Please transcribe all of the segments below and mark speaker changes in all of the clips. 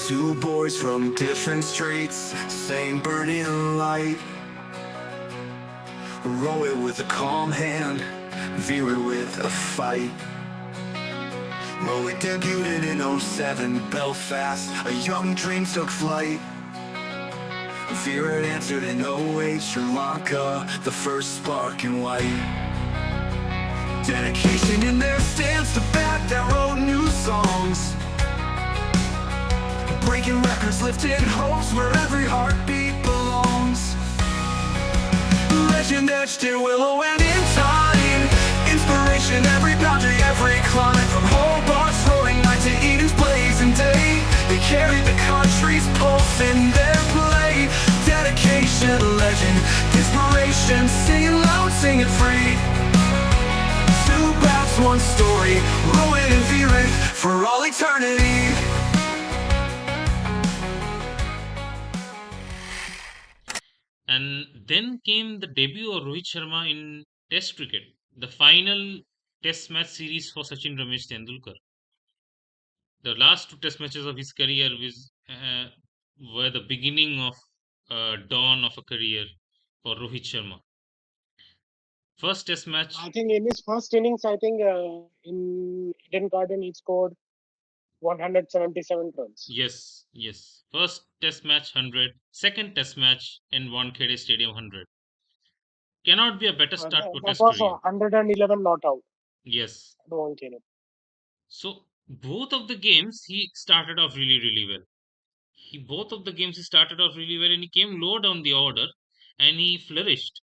Speaker 1: Two boys from different streets, same burning light. Rohit with a calm hand, Virat with a fight. Rohit debuted in '07, Belfast, a young dream took flight. Virat answered in '08, Sri Lanka, the first spark in white. Dedication in their stance, the bat that wrote new songs. Breaking records, lifting hopes where every heartbeat belongs. Legend etched in willow and in time. Inspiration, every boundary, every climb. From Hobart's roaring night to Eden's blazing day, they carried the country's pulse in their play. Dedication, legend, inspiration, singing loud, singing free. Two bats, one story, Rohit and Virat for all eternity.
Speaker 2: And then came the debut of Rohit Sharma in Test cricket, the final Test match series for Sachin Tendulkar. The last two Test matches of his career were the beginning of dawn of a career for Rohit Sharma. First Test match,
Speaker 3: I think in his first innings, I think in Eden Garden, he scored 177 runs.
Speaker 2: yes. First Test match 100, second Test match in Wankhede Stadium 100. Cannot be a better start for
Speaker 3: That
Speaker 2: Test
Speaker 3: was
Speaker 2: career.
Speaker 3: 111 not out.
Speaker 2: Yes.
Speaker 3: Don't care.
Speaker 2: So both of the games he started off really well. Both of the games he started off really well, and he came low down the order and he flourished.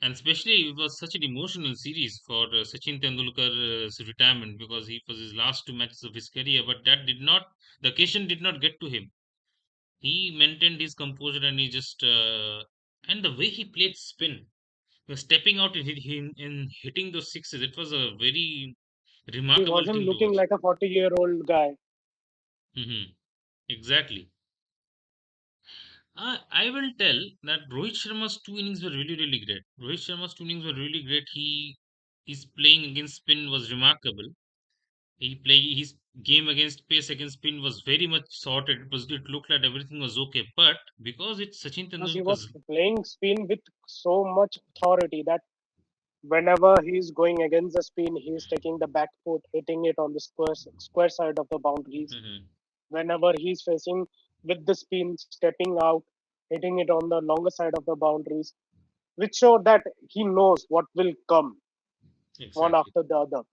Speaker 2: And especially it was such an emotional series for Sachin Tendulkar's retirement, because he was his last two matches of his career, but the occasion did not get to him. He maintained his composure and he just and the way he played spin, he was stepping out and hitting those sixes. It was a very
Speaker 3: He
Speaker 2: remarkable
Speaker 3: wasn't
Speaker 2: thing to
Speaker 3: looking
Speaker 2: watch.
Speaker 3: like a 40-year-old guy.
Speaker 2: Exactly. I will tell that Rohit Sharma's two innings were really great. Rohit Sharma's two innings were really great. His playing against spin was remarkable. His game against pace against spin was very much sorted. It looked like everything was okay, but because it's Sachin
Speaker 3: Because he was
Speaker 2: Tendulkar's.
Speaker 3: playing spin with so much authority that whenever he's going against the spin, he's taking the back foot, hitting it on the square side of the boundaries.
Speaker 2: Mhm.
Speaker 3: Whenever he's facing with the spin, stepping out, hitting it on the longer side of the boundaries, which show that he knows what will come one
Speaker 2: Exactly,
Speaker 3: after the other.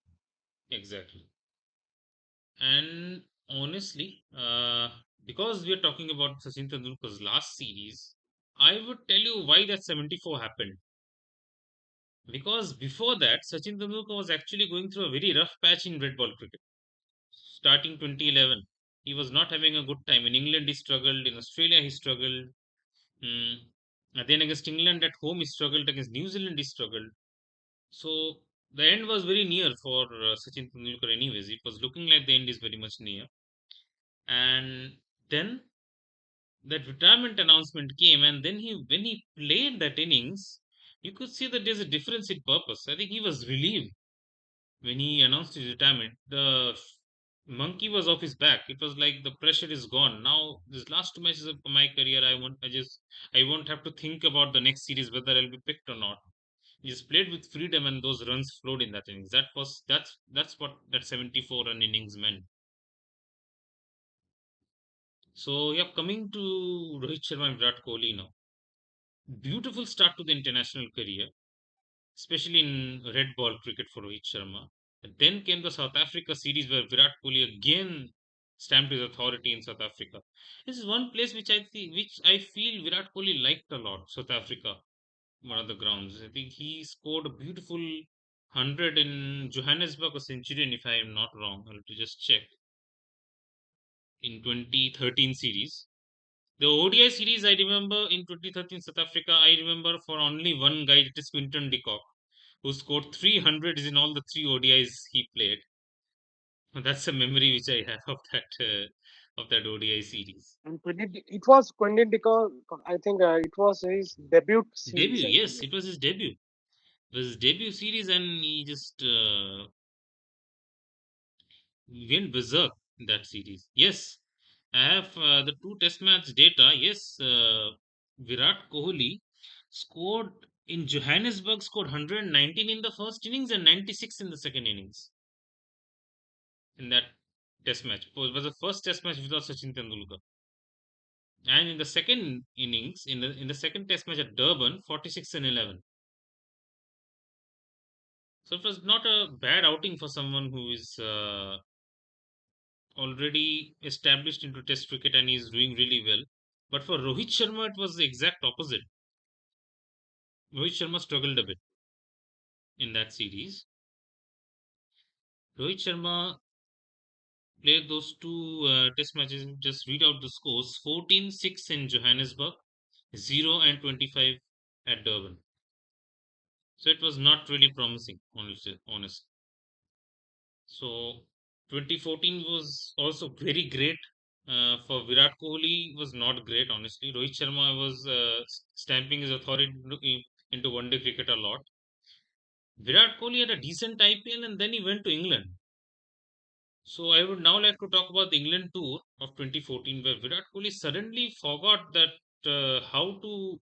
Speaker 2: exactly. And honestly, because we are talking about Sachin Tendulkar's last series, I would tell you why that 74 happened. Because before that, Sachin Tendulkar was actually going through a very rough patch in red ball cricket. Starting 2011, he was not having a good time. In England, he struggled. In Australia, he struggled. Mm. And then against England at home, he struggled. Against New Zealand, he struggled. So the end was very near for Sachin Tendulkar, anyways. It was looking like the end is very much near. And then that retirement announcement came, and then when he played that innings, you could see that there's a difference in purpose. I think he was relieved when he announced his retirement. The monkey was off his back. It was like the pressure is gone. Now, these last two matches of my career, I won't have to think about the next series whether I'll be picked or not. He just played with freedom, and those runs flowed in that innings. That's what that 74 run innings meant. So, yeah, coming to Rohit Sharma and Virat Kohli now. Beautiful start to the international career, especially in red ball cricket for Rohit Sharma. And then came the South Africa series where Virat Kohli again stamped his authority in South Africa. This is one place which I feel Virat Kohli liked a lot. South Africa, one of the grounds. I think he scored a beautiful 100 in Johannesburg, a centurion, if I am not wrong. I'll have to just check. In 2013 series. The ODI series I remember in 2013 South Africa, I remember for only one guy, it is Quinton de Kock, who scored 300s in all the three ODIs he played. That's a memory which I have of that ODI series.
Speaker 3: And it was Quentin Dico. I think it was his debut series,
Speaker 2: Debut,
Speaker 3: I
Speaker 2: yes,
Speaker 3: believe.
Speaker 2: it was his debut. It was his debut series, and he just went berserk in that series. Yes, I have the two test match data. Yes, Virat Kohli scored in Johannesburg, scored 119 in the first innings and 96 in the second innings in that test match. It was the first test match without Sachin Tendulkar. And in the second innings, in the second test match at Durban, 46 and 11. So it was not a bad outing for someone who is already established into test cricket and is doing really well. But for Rohit Sharma, it was the exact opposite. Rohit Sharma struggled a bit in that series. Rohit Sharma played those two test matches. Just read out the scores: 14-6 in Johannesburg, 0 and 25 at Durban. So it was not really promising, honest. So 2014 was also very great. For Virat Kohli was not great, honestly. Rohit Sharma was stamping his authority into one-day cricket a lot. Virat Kohli had a decent IPL and then he went to England. So I would now like to talk about the England tour of 2014, where Virat Kohli suddenly forgot that how to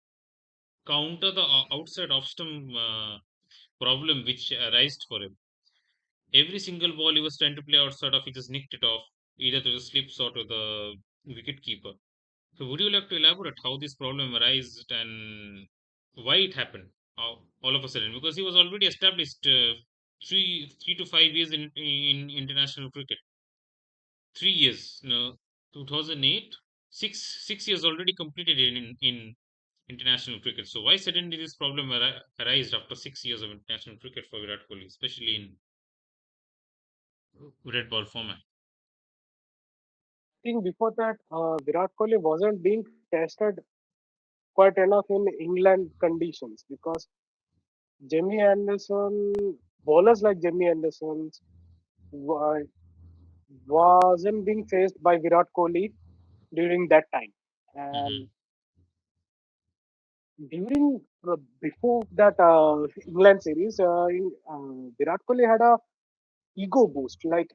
Speaker 2: counter the outside off stump problem which arose for him. Every single ball he was trying to play outside of, he just nicked it off, either to the slips or to the wicket keeper. So would you like to elaborate how this problem arose and why it happened all of a sudden? Because he was already established 3 to 5 years in international cricket. 3 years, no, 2008, six years already completed in international cricket. So why suddenly this problem arose after 6 years of international cricket for Virat Kohli, especially in red ball format?
Speaker 3: I think before that, Virat Kohli wasn't being tested quite enough in England conditions because Jamie Anderson, bowlers like Jamie Anderson wa- wasn't being faced by Virat Kohli during that time.
Speaker 2: Mm-hmm.
Speaker 3: And during before that England series, Virat Kohli had a ego boost. Like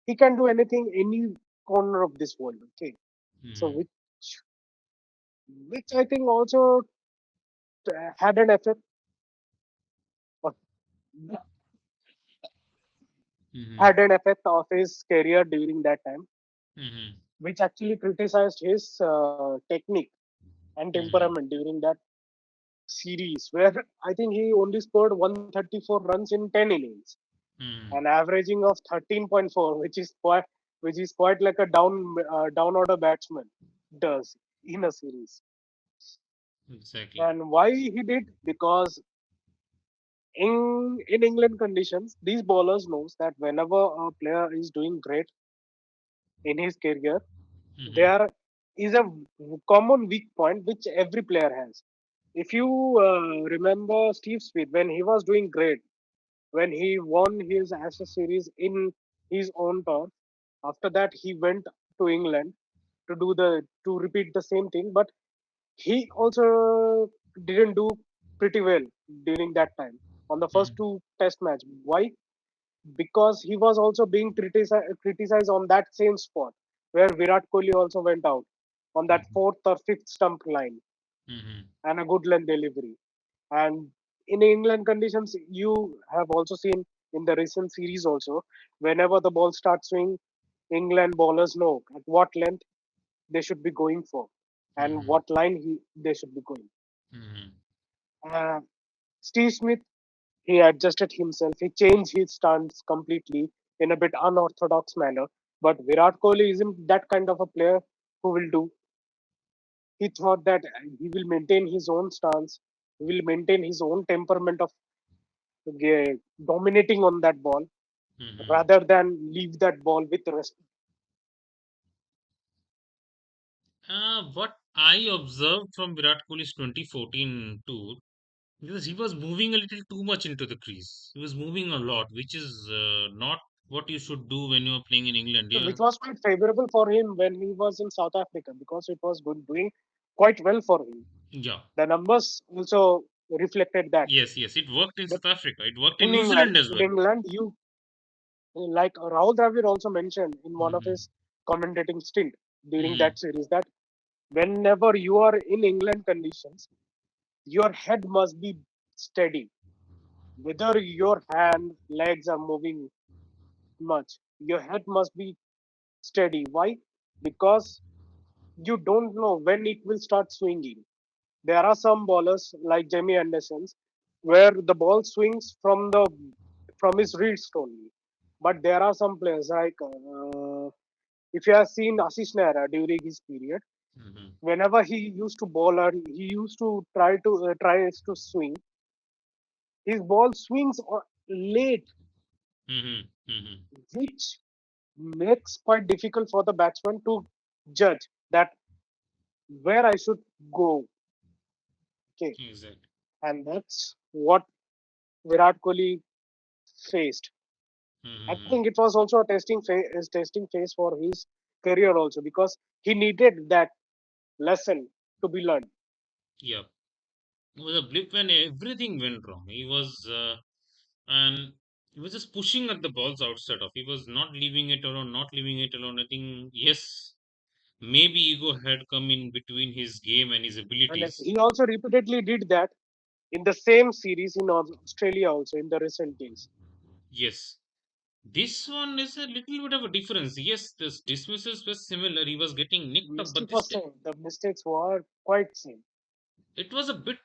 Speaker 3: he can do anything, any corner of this world. Okay, so
Speaker 2: Mm-hmm.
Speaker 3: which I think also had an effect, or
Speaker 2: Mm-hmm.
Speaker 3: had an effect of his career during that time,
Speaker 2: Mm-hmm.
Speaker 3: which actually criticized his technique and
Speaker 2: Mm-hmm.
Speaker 3: temperament during that series, where I think he only scored 134 runs in 10 innings,
Speaker 2: Mm-hmm.
Speaker 3: an averaging of 13.4, which is quite like a down order batsman does in a series.
Speaker 2: Exactly.
Speaker 3: And why he did? Because in England conditions, these bowlers knows that whenever a player is doing great in his career,
Speaker 2: Mm-hmm.
Speaker 3: there is a common weak point which every player has. If you remember Steve Smith when he was doing great, when he won his Ashes series in his own turf, after that he went to England to repeat the same thing, but he also didn't do pretty well during that time on the first
Speaker 2: Mm-hmm.
Speaker 3: two test match. Why? Because he was also being criticized on that same spot where Virat Kohli also went out on that fourth or fifth stump line
Speaker 2: Mm-hmm.
Speaker 3: and a good length delivery. And in England conditions, you have also seen in the recent series also, whenever the ball starts swinging, England bowlers know at what length they should be going for and
Speaker 2: Mm-hmm.
Speaker 3: what line they should be going.
Speaker 2: Mm-hmm.
Speaker 3: Uh, Steve Smith, he adjusted himself. He changed his stance completely in a bit unorthodox manner. But Virat Kohli isn't that kind of a player who will do. He thought that he will maintain his own stance, he will maintain his own temperament of dominating on that ball
Speaker 2: Mm-hmm.
Speaker 3: rather than leave that ball with rest.
Speaker 2: What I observed from Virat Kohli's 2014 tour, because he was moving a little too much into the crease. He was moving a lot, which is not what you should do when you are playing in England. Yeah,
Speaker 3: Which was quite favorable for him when he was in South Africa because it was good doing quite well for him.
Speaker 2: yeah,
Speaker 3: The numbers also reflected that.
Speaker 2: yes, yes. It worked in
Speaker 3: But
Speaker 2: South Africa. It worked in
Speaker 3: in
Speaker 2: New
Speaker 3: England,
Speaker 2: Zealand as
Speaker 3: in
Speaker 2: well.
Speaker 3: England, you like Rahul Dravid also mentioned in one of
Speaker 2: Mm-hmm.
Speaker 3: his commentating stint. during
Speaker 2: Hmm.
Speaker 3: that series that whenever you are in England conditions, your head must be steady. Whether your hand, legs are moving much, your head must be steady. Why? Because you don't know when it will start swinging. There are some bowlers like Jamie Anderson's where the ball swings from his wrist only. But there are some players like if you have seen Ashish Nehra during his period,
Speaker 2: Hmm.
Speaker 3: whenever he used to bowl or he used to tries to swing, his ball swings late,
Speaker 2: Hmm. Hmm.
Speaker 3: which makes quite difficult for the batsman to judge that where I should go. Okay,
Speaker 2: Exactly.
Speaker 3: and that's what Virat Kohli faced. I
Speaker 2: Hmm.
Speaker 3: think it was also a testing phase for his career also because he needed that lesson to be learned.
Speaker 2: Yeah. It was a blip when everything went wrong. And he was just pushing at the balls outside of. He was not leaving it alone, not leaving it alone. I think yes, maybe ego had come in between his game and his
Speaker 3: And
Speaker 2: abilities.
Speaker 3: he also repeatedly did that in the same series in Australia also in the recent days.
Speaker 2: Yes. This one is a little bit of a difference. Yes, the dismissals were similar. He was getting nicked up, but
Speaker 3: Mistake
Speaker 2: this
Speaker 3: was
Speaker 2: time
Speaker 3: same. The mistakes were quite same.
Speaker 2: it was a bit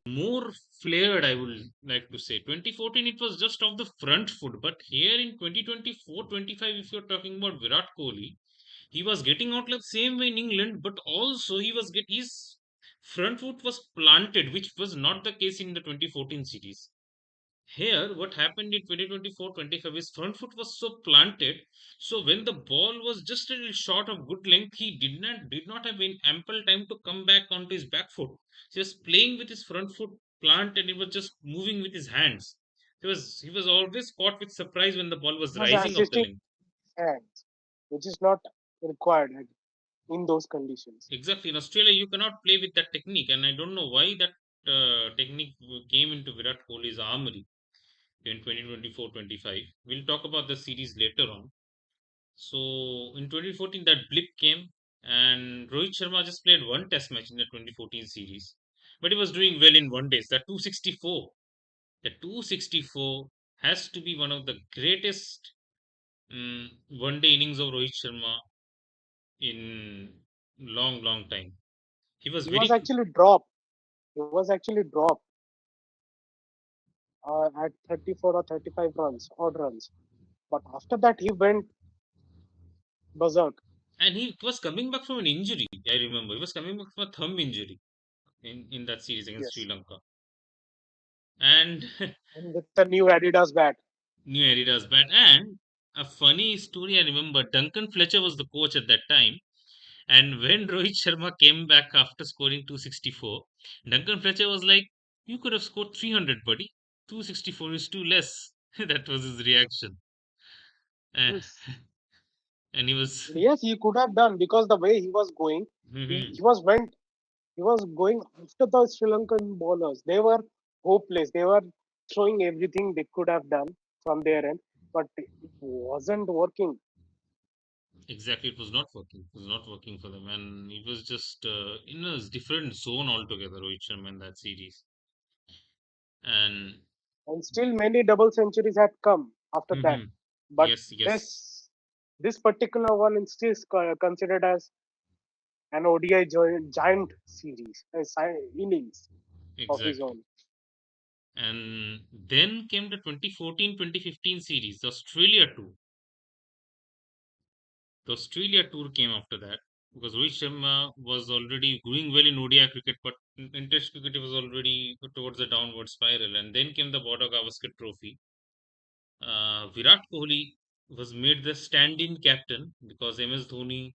Speaker 2: more flared, I would like to say. 2014, it was just off the front foot, but here in 2024-25, if you're talking about Virat Kohli, he was getting out like same way in England, but also his front foot was planted, which was not the case in the 2014 series. Here, what happened in 2024-25 is front foot was so planted. So when the ball was just a little short of good length, he did not have ample time to come back onto his back foot. He was playing with his front foot planted. He was just moving with his hands. He was always caught with surprise when the ball
Speaker 3: He
Speaker 2: was
Speaker 3: was
Speaker 2: rising up the
Speaker 3: assisting
Speaker 2: length.
Speaker 3: hands, which is not required in those conditions.
Speaker 2: Exactly. In Australia, you cannot play with that technique, and I don't know why that technique came into Virat Kohli's armory in 2024-25. We'll talk about the series later on. So in 2014, that blip came, and Rohit Sharma just played one test match in the 2014 series, but he was doing well in one days. That 264, the 264 has to be one of the greatest one day innings of Rohit Sharma in long, long time. He was
Speaker 3: He was
Speaker 2: very
Speaker 3: actually dropped. He was actually dropped at 34 or 35 runs, odd runs. But after that, he went berserk.
Speaker 2: and he was coming back from an injury. I remember he was coming back from a thumb injury in that series against Sri
Speaker 3: Yes,
Speaker 2: Lanka, and
Speaker 3: and with the new Adidas bat.
Speaker 2: new Adidas bat. And a funny story I remember, Duncan Fletcher was the coach at that time. And when Rohit Sharma came back after scoring 264, Duncan Fletcher was like, "You could have scored 300, buddy. 264 is too less." That was his reaction. Uh,
Speaker 3: Yes,
Speaker 2: and he was,
Speaker 3: yes, he could have done because the way he was going,
Speaker 2: Mhm.
Speaker 3: he was going after the Sri Lankan bowlers. They were hopeless. They were throwing everything they could have done from their end, but it wasn't working.
Speaker 2: Exactly, it was not working. It was not working for them. And he was just in a different zone altogether, Rohit Sharma in that series. And
Speaker 3: And still, many double centuries had come after that.
Speaker 2: Mhm.
Speaker 3: But
Speaker 2: Yes, yes,
Speaker 3: this particular one is still considered as an ODI giant series, innings of his
Speaker 2: exactly.
Speaker 3: own.
Speaker 2: And then came the 2014-2015 series, the Australia tour. The Australia tour came after that because Rohit Sharma was already doing well in ODI cricket, but in Test cricket he was already towards the downward spiral. And then came the Border Gavaskar Trophy. Virat Kohli was made the stand-in captain because MS Dhoni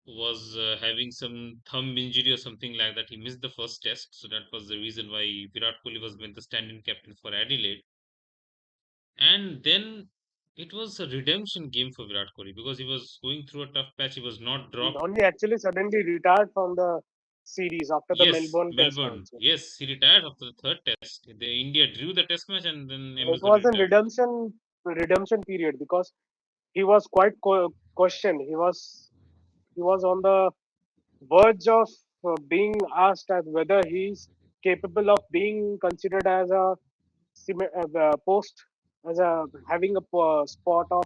Speaker 2: was having some thumb injury or something like that. He missed the first test, so that was the reason why Virat Kohli was made the stand-in captain for Adelaide. And then it was a redemption game for Virat Kohli because he was going through a tough patch. He was not dropped.
Speaker 3: Dhoni actually suddenly retired from the series after the
Speaker 2: Yes,
Speaker 3: Melbourne Test
Speaker 2: Melbourne.
Speaker 3: also.
Speaker 2: Yes, he retired after the third test. The India drew the test match and then
Speaker 3: It
Speaker 2: MS Dhoni
Speaker 3: was a
Speaker 2: retired.
Speaker 3: redemption period because he was quite questioned. He was He was on the verge of being asked as whether he's capable of being considered as a post as a having a spot of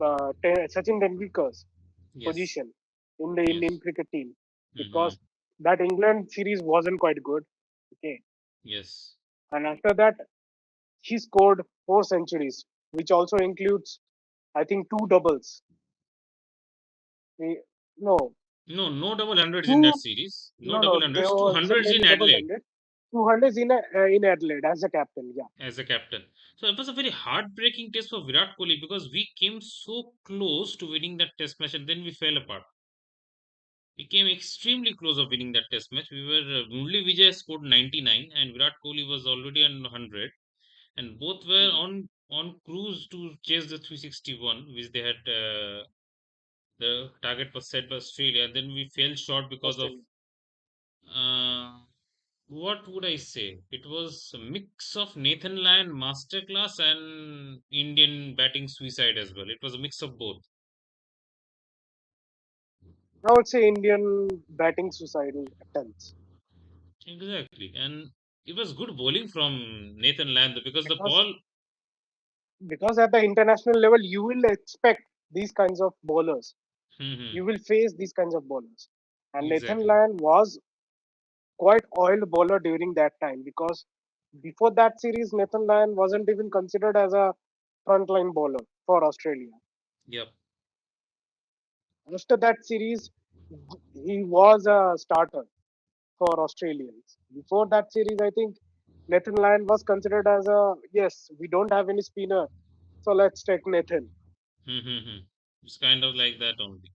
Speaker 3: Sachin Tendulkar's
Speaker 2: Yes.
Speaker 3: position in the
Speaker 2: Yes.
Speaker 3: Indian cricket team
Speaker 2: Mm-hmm.
Speaker 3: because that England series wasn't quite good. Okay,
Speaker 2: Yes.
Speaker 3: and after that he scored 4 centuries, which also includes I think two doubles. No,
Speaker 2: No, no double hundreds in that
Speaker 3: two.
Speaker 2: series. No
Speaker 3: No, no,
Speaker 2: double
Speaker 3: there
Speaker 2: hundreds. Two
Speaker 3: wasn't
Speaker 2: hundreds in
Speaker 3: any double
Speaker 2: Adelaide
Speaker 3: ended. 200s in Adelaide as a captain. Yeah,
Speaker 2: as a captain. So it was a very heartbreaking test for Virat Kohli because we came so close to winning that test match and then we fell apart. We came extremely close of winning that test match. We were Murli Vijay scored 99 and Virat Kohli was already on 100, and both were
Speaker 3: mm,
Speaker 2: on cruise to chase the 361, which they had. The target was set by Australia, and then we fell short because of
Speaker 3: Australia.
Speaker 2: uh, what would I say? It was a mix of Nathan Lyon masterclass and Indian batting suicide as well. It was a mix of both.
Speaker 3: I would say Indian batting suicidal attempts
Speaker 2: Exactly, and it was good bowling from Nathan Lyon because the
Speaker 3: because
Speaker 2: ball.
Speaker 3: at the international level you will expect these kinds of bowlers.
Speaker 2: Hmm.
Speaker 3: You will face these kinds of bowlers, and Nathan
Speaker 2: Exactly.
Speaker 3: Lyon was quite oiled bowler during that time because before that series Nathan Lyon wasn't even considered as a frontline bowler for Australia.
Speaker 2: Yep.
Speaker 3: After that series, he was a starter for Australians. Before that series, I think Nathan Lyon was considered as a yes, we don't have any spinner, so let's take Nathan.
Speaker 2: Mm-hmm. It's kind of like that only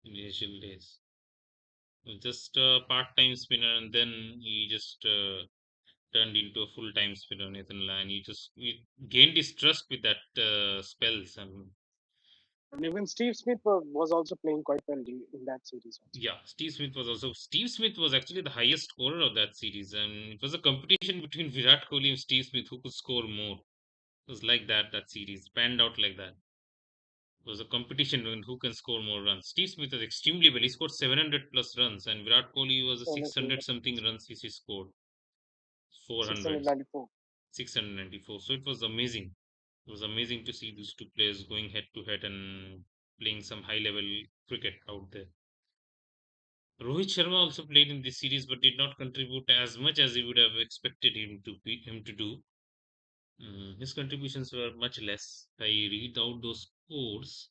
Speaker 2: in the initial days. Just a part-time spinner, and then he just turned into a full-time spinner, Nathan Lyon. He gained his trust with that spells, and
Speaker 3: And even Steve Smith was also playing quite well in that series also.
Speaker 2: yeah, Steve Smith was actually the highest scorer of that series, and it was a competition between Virat Kohli and Steve Smith who could score more. It was like that. That series panned out like that. It was a competition on who can score more runs. Steve Smith was extremely well. He scored 700 plus runs, and Virat Kohli was a 600 something runs he scored. 400,
Speaker 3: 694.
Speaker 2: 694. So it was amazing. It was amazing to see these two players going head to head and playing some high level cricket out there. Rohit Sharma also played in this series but did not contribute as much as we would have expected him to do. His contributions were much less. I read out those scores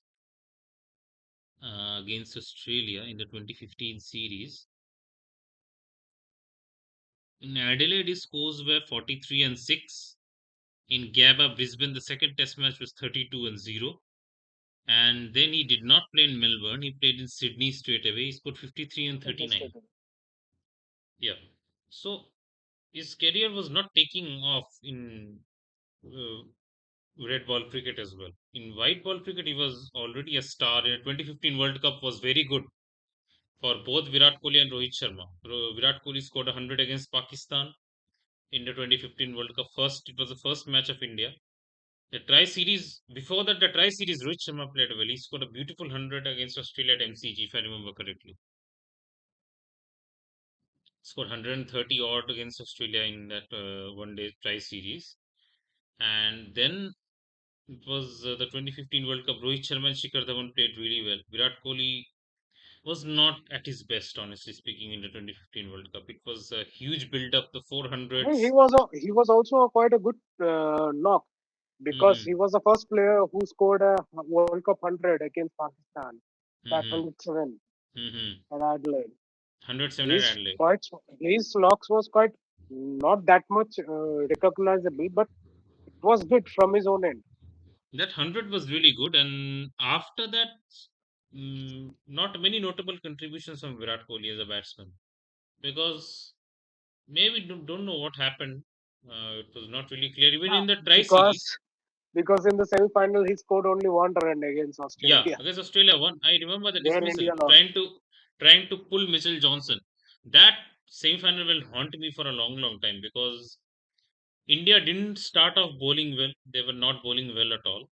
Speaker 2: against Australia in the 2015 series. In Adelaide, his scores were 43 and 6. In Gabba, Brisbane, the second test match was 32 and 0. And then he did not play in Melbourne. He played in Sydney straight away. He scored 53 and 39. Yeah. So his career was not taking off in uh, red ball cricket as well. In white ball cricket, he was already a star. In the 2015 World Cup was very good for both Virat Kohli and Rohit Sharma. Virat Kohli scored 100 against Pakistan in the 2015 World Cup. It was the first match of India. The try series before that, the try series, Rohit Sharma played well. He scored a beautiful 100 against Australia at MCG, if I remember correctly. Scored 130 odd against Australia in that one day try series. And then it was the 2015 World Cup. Rohit Sharma and Shikhar Dhawan played really well. Virat Kohli was not at his best, honestly speaking, in the 2015 World Cup. It was a huge build up, the
Speaker 3: Well,
Speaker 2: 400s.
Speaker 3: he was also quite a good knock because
Speaker 2: Hmm.
Speaker 3: he was the first player who scored a World Cup 100 against Pakistan that
Speaker 2: Hmm.
Speaker 3: 107
Speaker 2: Hmm.
Speaker 3: at Adelaide.
Speaker 2: 107 at
Speaker 3: His
Speaker 2: Adelaide.
Speaker 3: quite his knocks was quite not that much recognizable, but it was good from his own end.
Speaker 2: That 100 was really good. And after that, not many notable contributions from Virat Kohli as a batsman because maybe don't know what happened. It was not really clear. Even
Speaker 3: Yeah,
Speaker 2: in the try
Speaker 3: because
Speaker 2: series,
Speaker 3: in the semi-final he scored only 1 run against
Speaker 2: yeah,
Speaker 3: Australia,
Speaker 2: against Australia won. I remember the
Speaker 3: where
Speaker 2: dismissal
Speaker 3: India lost.
Speaker 2: trying to pull Mitchell Johnson. That semi-final will haunt me for a long, long time because India didn't start off bowling well. They were not bowling well at all.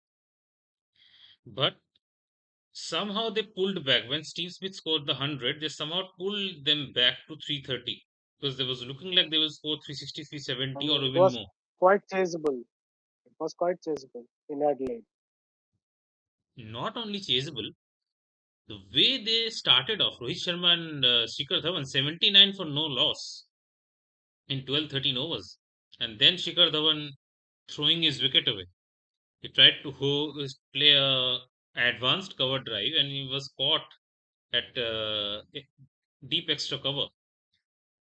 Speaker 2: But Somehow they pulled back. When Steve Smith scored the 100, they somehow pulled them back to 330 because they was looking like they will score 360, 370 or
Speaker 3: And it
Speaker 2: even
Speaker 3: was
Speaker 2: more.
Speaker 3: quite chaseable. It was quite chaseable in Adelaide.
Speaker 2: Not only chaseable, the way they started off, Rohit Sharma and Shikhar Dhawan, 79 for no loss in 12, 13 overs. And then Shikhar Dhawan throwing his wicket away. He tried to play a advanced cover drive and he was caught at deep extra cover.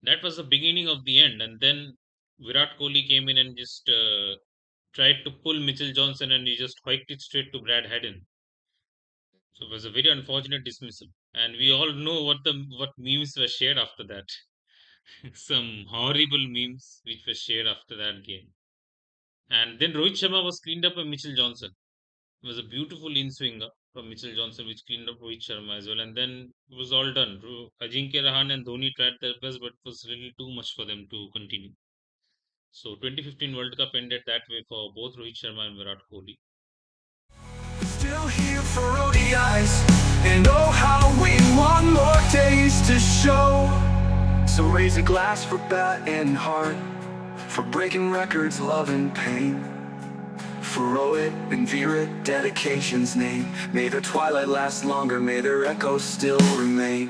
Speaker 2: That was the beginning of the end. And then Virat Kohli came in and just tried to pull Mitchell Johnson and he just hiked it straight to Brad Haddin. So it was a very unfortunate dismissal. And we all know what memes were shared after that. Some horrible memes which were shared after that game. And then Rohit Sharma was cleaned up by Mitchell Johnson. It was a beautiful in swinger from Mitchell Johnson, which cleaned up Rohit Sharma as well. And then it was all done. Ajinkya Rahan and Dhoni tried their best, but it was really too much for them to continue. So 2015 World Cup ended that way for both Rohit Sharma and Virat Kohli.
Speaker 1: Still here for ODIs, and oh how we want more days to show. So raise a glass for bat and heart, for breaking records, love and pain. For Rohit and Virat, dedication's name. May the twilight last longer, may their echoes still remain.